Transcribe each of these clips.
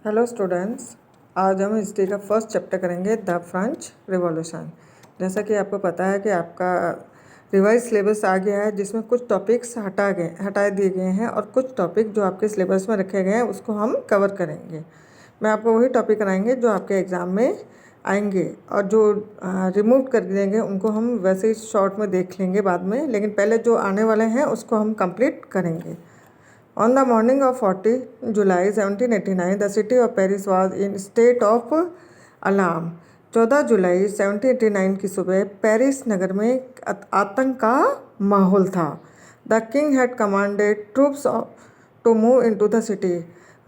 Hello students, आज हम history का फर्स्ट चैप्टर करेंगे द फ्रेंच रिवॉल्यूशन। जैसा कि आपको पता है कि आपका रिवाइज सिलेबस आ गया है, जिसमें कुछ टॉपिक्स हटा दिए गए हैं और कुछ टॉपिक जो आपके सिलेबस में रखे गए हैं उसको हम कवर करेंगे। मैं आपको वही टॉपिक कराएंगे जो आपके एग्ज़ाम में आएंगे, और जो रिमूव कर देंगे उनको हम वैसे ही शॉर्ट में देख लेंगे बाद में, लेकिन पहले जो आने वाले हैं उसको हम कंप्लीट करेंगे। On the morning of 40 July 1789, the city of Paris was in state of alarm. 14 जुलाई 1789 की सुबह पेरिस नगर में आतंक का माहौल था। The king had commanded troops to move into the city.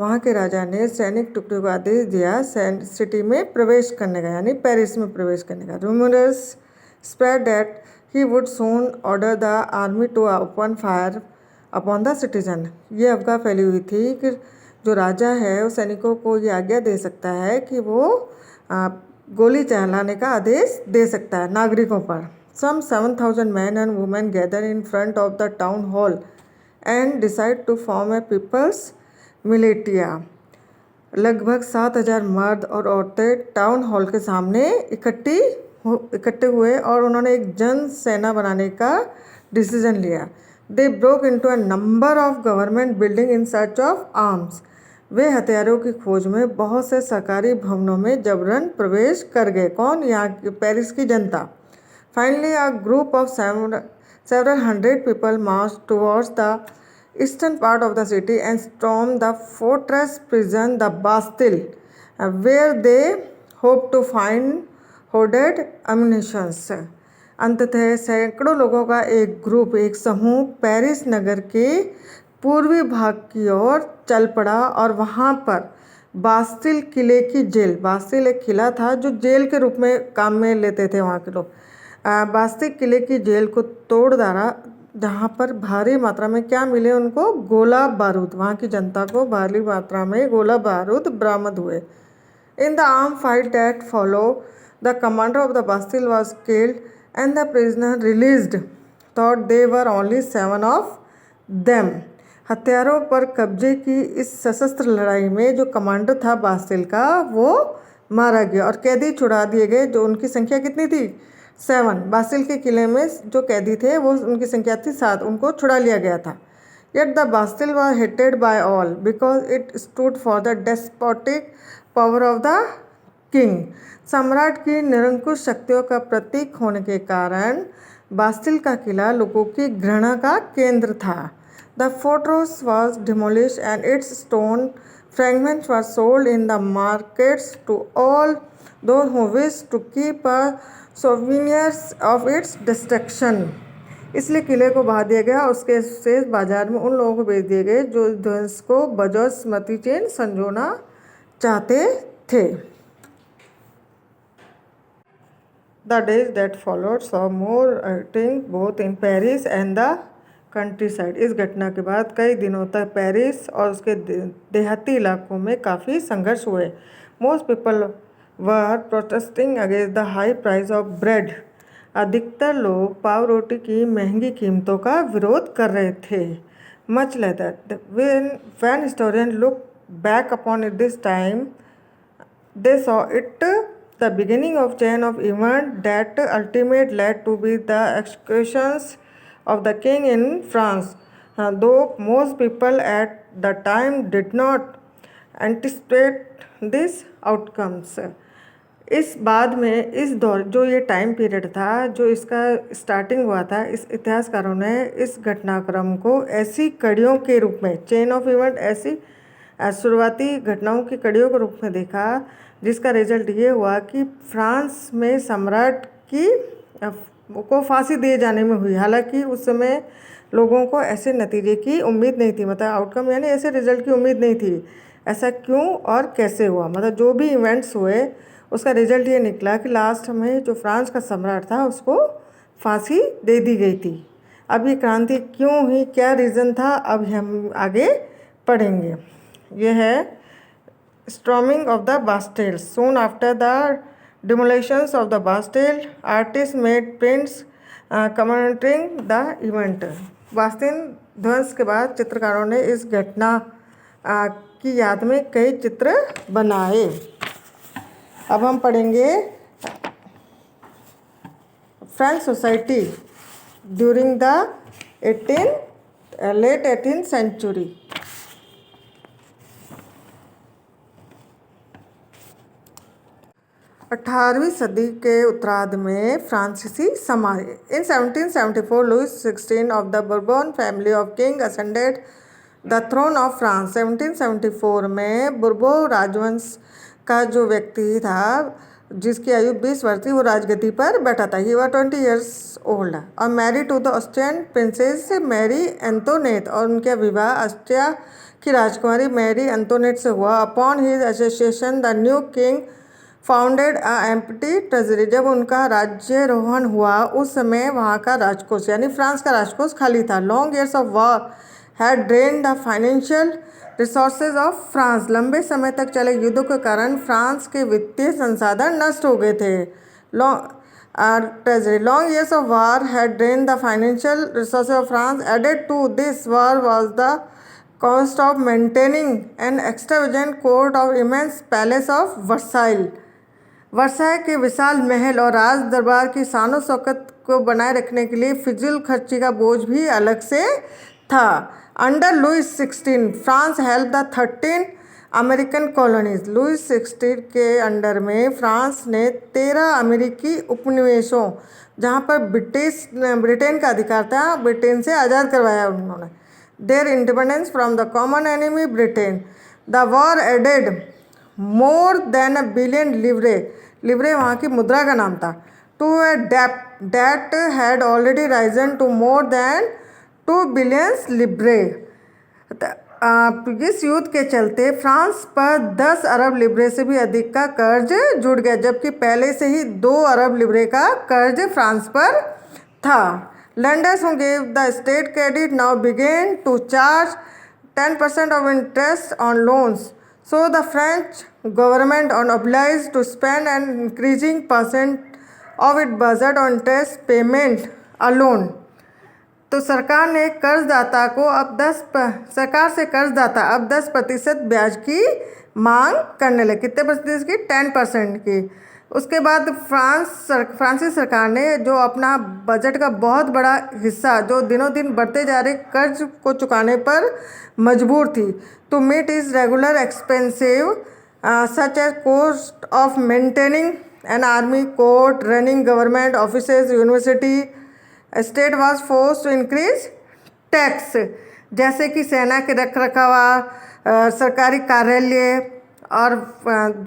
वहाँ के राजा ने सैनिक टुकड़ों को आदेश दिया सिटी में प्रवेश करने का, यानी पेरिस में प्रवेश करने का। Rumours spread that he would soon order the army to open fire upon the citizen. ये अफवाह फैली हुई थी कि जो राजा है वो सैनिकों को ये आज्ञा दे सकता है कि वो गोली चलाने का आदेश दे सकता है नागरिकों पर। सम 7,000 men and women gather in front of the town hall and decide to form a people's militia. लगभग 7,000 मर्द और औरतें टाउन हॉल के सामने इकट्ठे हुए और उन्होंने एक जन सेना बनाने का डिसीजन लिया। They broke into a number of government building in search of arms. वे हथियारों की खोज में बहुत से सरकारी भवनों में जबरन प्रवेश कर गए। कौन? यहाँ पेरिस की जनता। Finally, a group of several hundred people marched towards the eastern part of the city and stormed the fortress prison, the Bastille, where they hoped to find hoarded ammunition. अंततः सैकड़ों लोगों का एक समूह पेरिस नगर के पूर्वी भाग की ओर चल पड़ा और वहाँ पर बास्तिल किले की जेल, बास्तिल एक किला था जो जेल के रूप में काम में लेते थे वहाँ के लोग, बास्तिल किले की जेल को तोड़ डाला, जहाँ पर भारी मात्रा में क्या मिले उनको? गोला बारूद। वहाँ की जनता को भारी मात्रा में गोला बारूद बरामद हुए। In the arm fight that follow the commander of the Bastille was killed and the prisoner released thought they were only 7 of them. हथियारों पर कब्जे की इस सशस्त्र लड़ाई में जो कमांडर था बास्तिल का वो मारा गया और कैदी छुड़ा दिए गए, जो उनकी संख्या कितनी थी? 7। बास्तिल के किले में जो कैदी थे वो उनकी संख्या थी 7, उनको छुड़ा लिया गया था। Yet the Bastille was hated by all because it stood for the despotic power of the king. सम्राट की निरंकुश शक्तियों का प्रतीक होने के कारण बास्तिल का किला लोगों की घृणा का केंद्र था। The fortress was demolish and its stone fragments were sold in the markets to all those who wish to keep souvenirs of its destruction. इसलिए किले को बहा दिया गया और उसके शेष बाजार में उन लोगों को बेच दिए गए जो ध्वंस को बजौर स्मृति चिन्ह संजोना चाहते थे। The days that followed saw more rioting both in Paris and the countryside. इस घटना के बाद कई दिनों तक पेरिस और उसके देहाती इलाकों में काफ़ी संघर्ष हुए। Most people were protesting against the high price of bread. अधिकतर लोग पाव रोटी की महंगी कीमतों का विरोध कर रहे थे। Much like that, when historians look back upon it this time, they saw it the beginning of chain of events that ultimately led to be the executions of the king in France. Though most people at the time did not anticipate these outcomes. इस बाद में इस दौर जो ये time period था, जो इसका स्टार्टिंग हुआ था, इस इतिहासकारों ने इस घटनाक्रम को ऐसी कड़ियों के रूप में, चेन ऑफ इवेंट, ऐसी शुरुआती घटनाओं की कड़ियों के रूप में देखा, जिसका रिजल्ट ये हुआ कि फ्रांस में सम्राट को फांसी दिए जाने में हुई। हालांकि उस समय लोगों को ऐसे नतीजे की उम्मीद नहीं थी, मतलब आउटकम यानी ऐसे रिजल्ट की उम्मीद नहीं थी। ऐसा क्यों और कैसे हुआ? मतलब जो भी इवेंट्स हुए उसका रिजल्ट ये निकला कि लास्ट में जो फ्रांस का सम्राट था उसको फांसी दे दी गई थी। अब ये क्रांति क्यों हुई, क्या रीज़न था, अब हम आगे पढ़ेंगे। ये है storming of the Bastille. Soon after the demolitions of the Bastille, artists made prints commemorating the event. Bastille ध्वंस के बाद चित्रकारों ने इस घटना की याद में कई चित्र बनाए। अब हम पढ़ेंगे French society during the late 18th century. 18वीं सदी के उत्तरार्ध में फ्रांसीसी समाज। In 1774 Louis 16 of the Bourbon family of king ascended the throne of France. 1774 में बुर्बो राजवंश का जो व्यक्ति था जिसकी आयु 20 वर्ष थी वो राजगद्दी पर बैठा था। ही वॉज 20 years ओल्ड और married to the Austrian princess Marie Antoinette, और उनका विवाह ऑस्ट्रिया की राजकुमारी मैरी एंटोनेट से हुआ। Upon his association the new king founded a empty treasury. जब उनका राज्यारोहण हुआ उस समय वहाँ का राजकोष यानी फ्रांस का राजकोष खाली था। Long years of war had drain the financial resources of France. लंबे समय तक चले युद्धों के कारण फ्रांस के वित्तीय संसाधन नष्ट हो गए थे। Treasury long years of war had drain the financial resources of France. Added to this war was the cost of maintaining an extravagant court of immense palace of Versailles। Versailles के विशाल महल और राज दरबार की शानो शौकत को बनाए रखने के लिए फिजूल खर्ची का बोझ भी अलग से था। Under Louis 16 France help the 13 American colonies. Louis 16 के अंडर में फ्रांस ने 13 अमेरिकी उपनिवेशों जहां पर ब्रिटेन का अधिकार था, ब्रिटेन से आज़ाद करवाया उन्होंने। Their independence from the common enemy Britain. The war added more than $1 billion livres वहाँ की मुद्रा का नाम था to a date had already risen to more than $2 billion लिब्रे। इस युद्ध के चलते फ्रांस पर 10 अरब लिब्रे से भी अधिक का कर्ज जुड़ गया, जबकि पहले से ही 2 अरब लिब्रे का कर्ज फ्रांस पर था। Lenders who gave the state credit now began to charge 10% of interest on loans. So the French government was obliged to spend an increasing percent of its budget on interest payment alone. तो सरकार से कर्जदाता अब 10% ब्याज की मांग करने लगी। कितने प्रतिशत की? 10% की। उसके बाद फ्रांसीसी सरकार ने जो अपना बजट का बहुत बड़ा हिस्सा जो दिनों दिन बढ़ते जा रहे कर्ज को चुकाने पर मजबूर थी। To meet is regular expensive such as cost of maintaining an army, court, running government offices, university, state was force to increase tax. जैसे कि सेना के रख रखाव, सरकारी कार्यालय और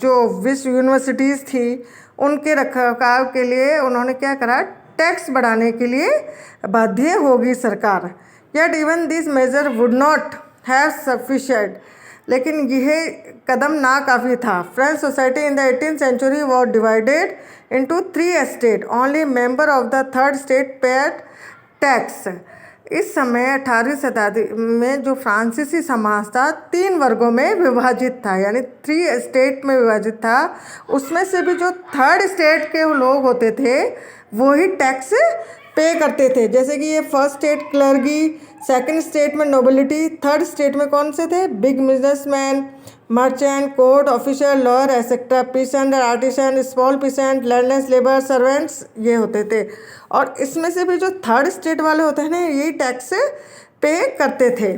जो विश्व यूनिवर्सिटीज़ थी उनके रखरखाव के लिए उन्होंने क्या करा? टैक्स बढ़ाने के लिए बाध्य होगी सरकार। Yet even this measure would not have sufficient, लेकिन यह कदम ना काफ़ी था। French society in the 18th century was divided into 3 estate। Only member of the 3rd state paid tax. इस समय 18वीं शताब्दी में जो फ्रांसीसी समाज था 3 वर्गों में विभाजित था, यानी 3 estate में विभाजित था। उसमें से भी जो 3rd state के लोग होते थे वो ही टैक्स पे करते थे। जैसे कि ये 1st state clergy, 2nd state में नोबिलिटी, 3rd state में कौन से थे? Big businessman, merchant, court officer, lawyer etcetera, pheasant, artisan, small pheasant, landless labour, servants, ये होते थे। और इसमें से भी जो 3rd state वाले होते हैं ना यही टैक्स पे करते थे।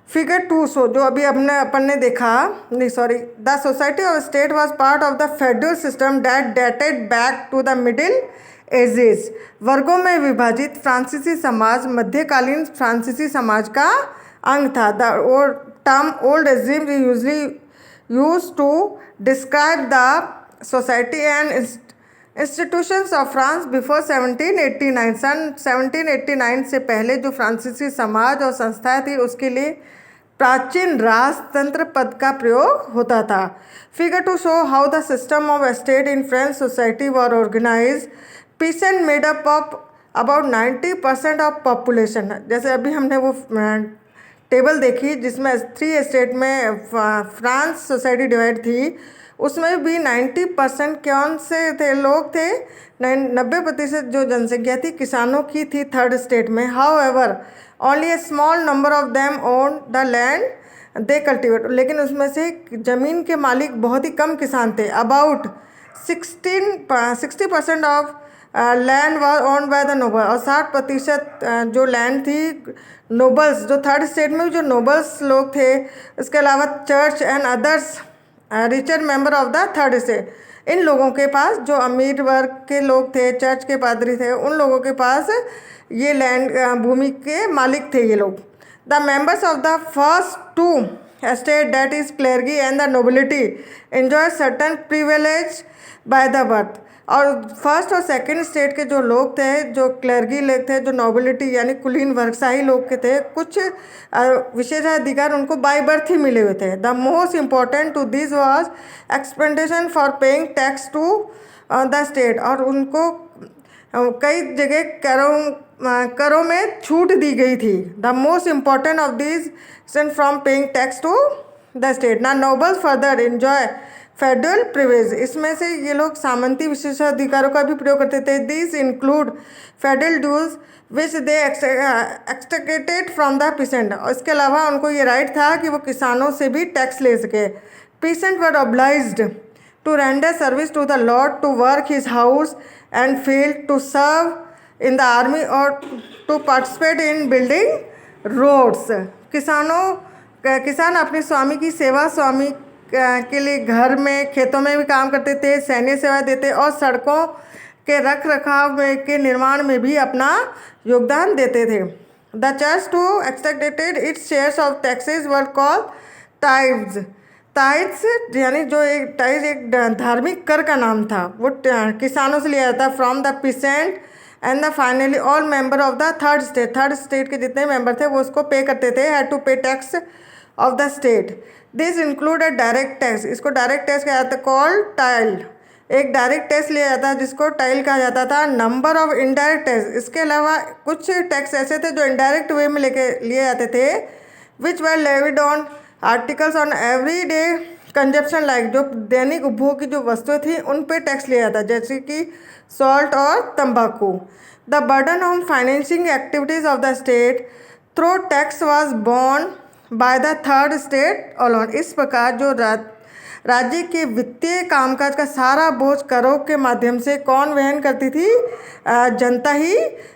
फिगर 2 जो अभी अपन ने देखा, नहीं sorry, the society of state was part of the federal system that dated back to the middle ages. वर्गों में विभाजित फ्रांसीसी समाज मध्यकालीन फ्रांसीसी समाज का अंग था। The term old regime is usually used to describe the society and institutions of France before 1789। सन 1789 से पहले जो फ्रांसीसी समाज और संस्थाएं थी उसके लिए प्राचीन राजतंत्र पद का प्रयोग होता था। Figure to show how the system of state in French society were organise. Peasant made up of about 90% of population. जैसे अभी हमने वो टेबल देखी जिसमें 3 estate में फ्रांस सोसाइटी डिवाइड थी, उसमें भी 90% कौन से थे लोग थे? 90% जो जनसंख्या थी किसानों की थी 3rd state में। How ever only A small number of them own the land they cultivate, लेकिन उसमें से ज़मीन के मालिक बहुत ही कम किसान थे। About 60% of land was owned by the noble, और 60% जो लैंड थी नोबल्स, जो थर्ड स्टेट में जो नोबल्स लोग थे, इसके अलावा church and others richer member of the third state, इन लोगों के पास, जो अमीर वर्ग के लोग थे, चर्च के पादरी थे, उन लोगों के पास ये लैंड भूमि के मालिक थे ये लोग। The members of the first two estate, that is clergy and the nobility, enjoy certain privilege by the birth। और फर्स्ट और सेकंड स्टेट के जो लोग थे, जो क्लर्गी लोग थे, जो नोबिलिटी यानी कुलीन वर्गशाही लोग के थे, कुछ विशेषाधिकार उनको बाय बर्थ ही मिले हुए थे। The most important to this was exemption for paying tax to the state, और उनको कई जगह करों में छूट दी गई थी। The most important of this from paying tax to the state. ना nobles further enjoy federal privilege, इसमें से ये लोग सामंती विशेषाधिकारों का भी प्रयोग करते थे। This include federal dues which they extracted from the peasant, और इसके अलावा उनको ये राइट था कि वो किसानों से भी टैक्स ले सके। Pheasant were obliged to render service to the lord, to work his house and field, to serve in the army, or to participate in building roads। किसान अपने स्वामी की सेवा, स्वामी के लिए घर में, खेतों में भी काम करते थे, सैन्य सेवा देते, और सड़कों के रख रखाव में के निर्माण में भी अपना योगदान देते थे। The church too extracted its shares of taxes were called tithes. Tithes यानी जो एक टाइज एक धार्मिक कर का नाम था, वो किसानों से लिया जाता from the pheasant and the finally all member of the third state के जितने मेंबर थे वो उसको पे करते थे, हैड टू पे tax of the state. This include a direct tax, इसको डायरेक्ट टैक्स कहा जाता है, कॉल्ड टाइल। एक डायरेक्ट टैक्स लिया जाता है जिसको टाइल कहा जाता था। नंबर ऑफ इनडायरेक्ट टैक्स, इसके अलावा कुछ टैक्स ऐसे थे जो इनडायरेक्ट वे में लेके लिए जाते थे, which were levied on articles on every day consumption, like जो दैनिक उपभोग की जो वस्तुएं थी उन पे टैक्स लिया जाता, जैसे कि सॉल्ट और तंबाकू। The burden on financing activities of the state through tax was borne by the third state alone. इस प्रकार जो राज्य के वित्तीय कामकाज का सारा बोझ करों के माध्यम से कौन वहन करती थी? जनता ही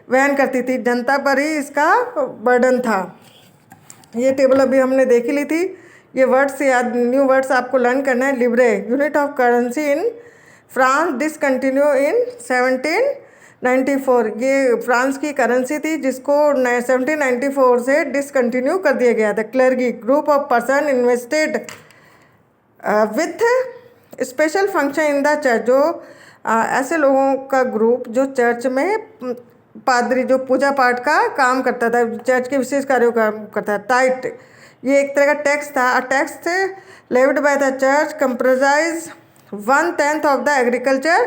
वहन करती थी, जनता पर ही इसका बर्डन था। ये टेबल अभी हमने देख ली थी। ये वर्ड्स याद, न्यू वर्ड्स आपको लर्न करना है। लिब्रे, unit of currency in France, discontinued in 1794। ये फ्रांस की करेंसी थी जिसको 1794 से डिसकंटिन्यू कर दिया गया था। Clergy, group of person invested with special function in the church, जो ऐसे लोगों का ग्रुप जो चर्च में पादरी जो पूजा पाठ का काम करता था, चर्च के विशेष कार्यों का करता था। टाइट, ये एक तरह का टैक्स था। A tax levied by the church comprise 1/10 of the agriculture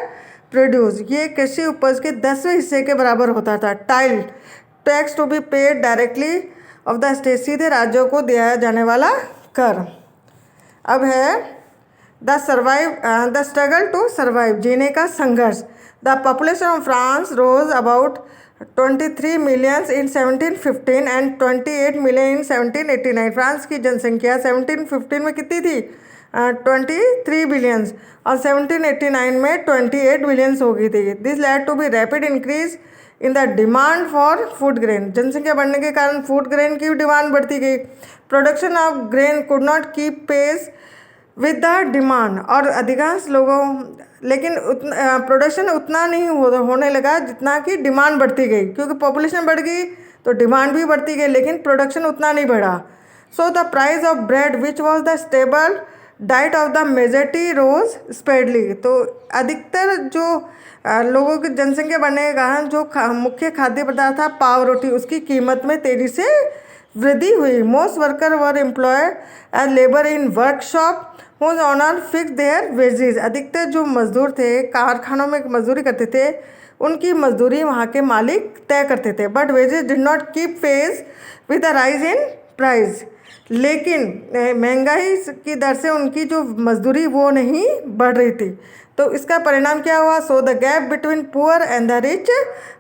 produce, ये कृषि उपज के 10वें हिस्से के बराबर होता था। Tithe tax to be paid directly of the state, सीधे राज्यों को दिया जाने वाला कर। अब है द स्ट्रगल टू सर्वाइव, जीने का संघर्ष। The population of France rose about 23 millions in 1715 and 28 million in 1789। फ्रांस की जनसंख्या 1715 में कितनी थी? 23 बिलियंस, और 1789 में 28 बिलियंस हो गई थी। This led to be rapid increase in the demand for food grain, जनसंख्या बढ़ने के कारण फूड ग्रेन की डिमांड बढ़ती गई। Production of grain could not keep pace with the demand, और अधिकांश लोगों, लेकिन प्रोडक्शन उतना नहीं होने लगा जितना कि डिमांड बढ़ती गई, क्योंकि पॉपुलेशन बढ़ गई तो डिमांड भी बढ़ती गई, लेकिन प्रोडक्शन उतना नहीं बढ़ा। So the price of bread which was the stable diet of the majority rose speedily, तो अधिकतर जो लोगों की जनसंख्या बढ़ने के कारण जो मुख्य खाद्य पदार्थ था पाव रोटी, उसकी कीमत में तेज़ी से वृद्धि हुई। Most worker were employed as labour in workshop whose owner fix their wages, अधिकतर जो मजदूर थे कारखानों में मजदूरी करते थे उनकी मजदूरी वहाँ के मालिक तय करते थे। But wages did not keep pace with the rise in price, लेकिन महंगाई की दर से उनकी जो मजदूरी वो नहीं बढ़ रही थी। तो इसका परिणाम क्या हुआ? So the gap between poor and the rich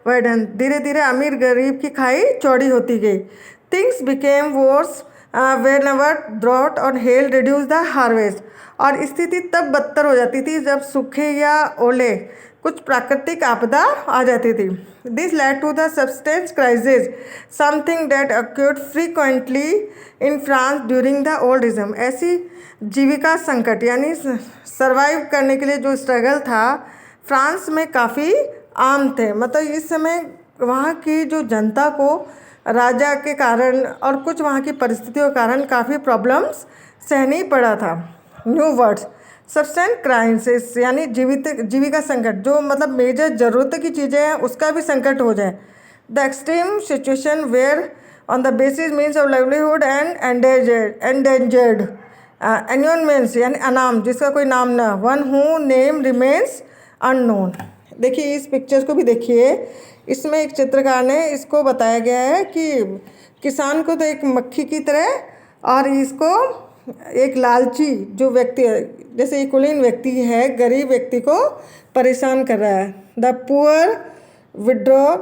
widen, धीरे धीरे अमीर गरीब की खाई चौड़ी होती गई। Things became worse when ever drought और हेल रिड्यूस द हार्वेस्ट, और स्थिति तब बदतर हो जाती थी जब सूखे या ओले कुछ प्राकृतिक आपदा आ जाती थी। This led to the subsistence crisis, something that occurred frequently in France during the old regime. ऐसी जीविका संकट यानी सर्वाइव करने के लिए जो स्ट्रगल था फ्रांस में काफ़ी आम थे। मतलब इस समय वहाँ की जो जनता को राजा के कारण और कुछ वहाँ की परिस्थितियों के कारण काफ़ी प्रॉब्लम्स सहनी पड़ा था। न्यू वर्ड्स, सब्सटेंस क्राइसिस यानी जीविका संकट, जो मतलब मेजर ज़रूरत की चीज़ें हैं उसका भी संकट हो जाए। The extreme situation where on the basis means of livelihood and endangered anyone means यानी अनाम, जिसका कोई नाम ना, one who name remains unknown. देखिए इस पिक्चर को भी देखिए, इसमें एक चित्रकार ने इसको बताया गया है कि किसान को तो एक मक्खी की तरह और इसको एक लालची जो व्यक्ति है, जैसे एक कुलीन व्यक्ति है, गरीब व्यक्ति को परेशान कर रहा है। The poor withdraw